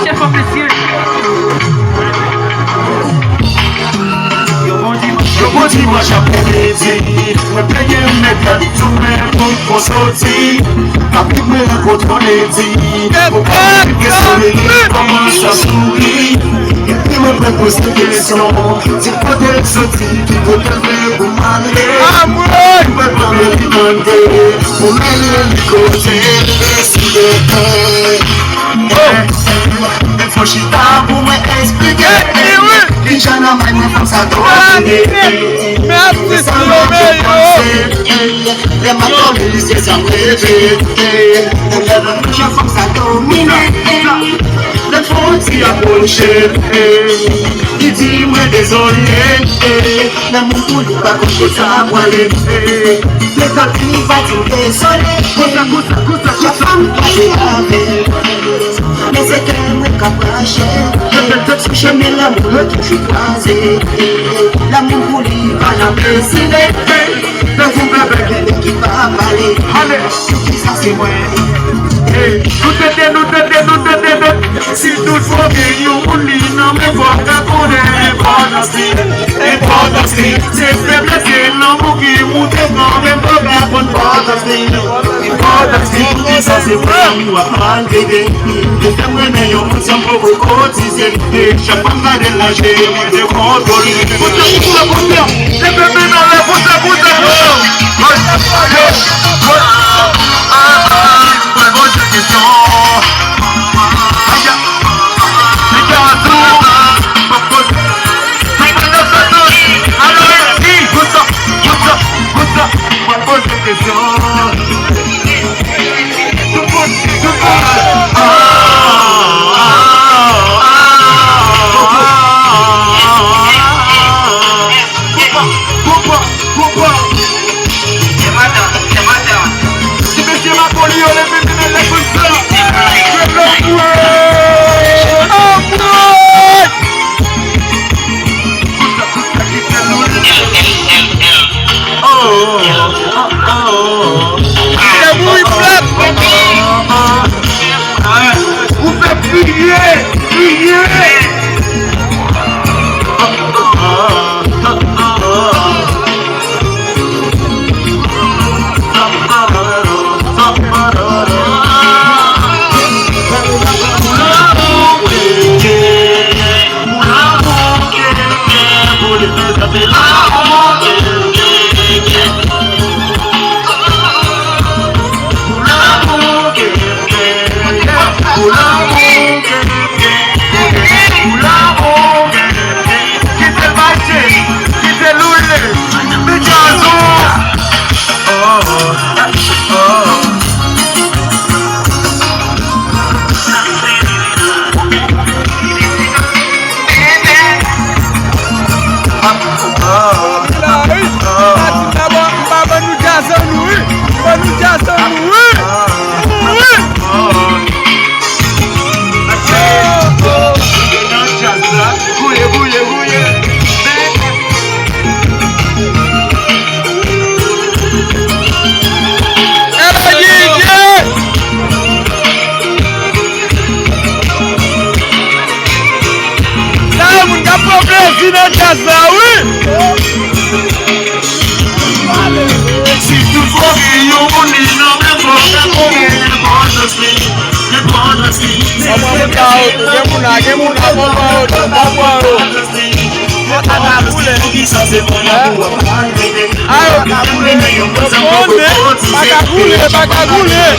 chef officier. Yo dimanche après-midi, me payer mes gars, tout le monde pour sortir. Après me rencontre, on est dit, au cas où le soleil commence à sourire. Il me propose des questions, c'est quoi d'être sorti, qui peut t'aider pour m'amener. Il me prend le demander, pour m'aider du côté, si le il faut chita pour m'expliquer. Les gens n'ont pas de force à dominer. Merci, les matons de lycée sont rêvés. On lève une force à dominer. Le fond s'y approcher. Il dit moi désolé. L'amour pour lui pas comme ça pour l'élever. Les gars qui va dire désolé. La femme qui est avec. Mais c'est qu'elle me capache. Je mets l'amour que je croisé. L'amour pour lui va la blesser. Le vous bébé qui va parler. Allez, ça c'est moi. Nous t'aidons. Si tout faut que nous oublions, non mais faut qu'on ait important. C'est faible, c'est l'amour qui monte quand même pas important. Ça c'est vrai, nous allons aider. Les femmes meilleures, nous sommes pour cotiser. Chaque femme va délager, nous devons contrôler. Pour la bouteille, les bébés dans la bouteille. Bagagule.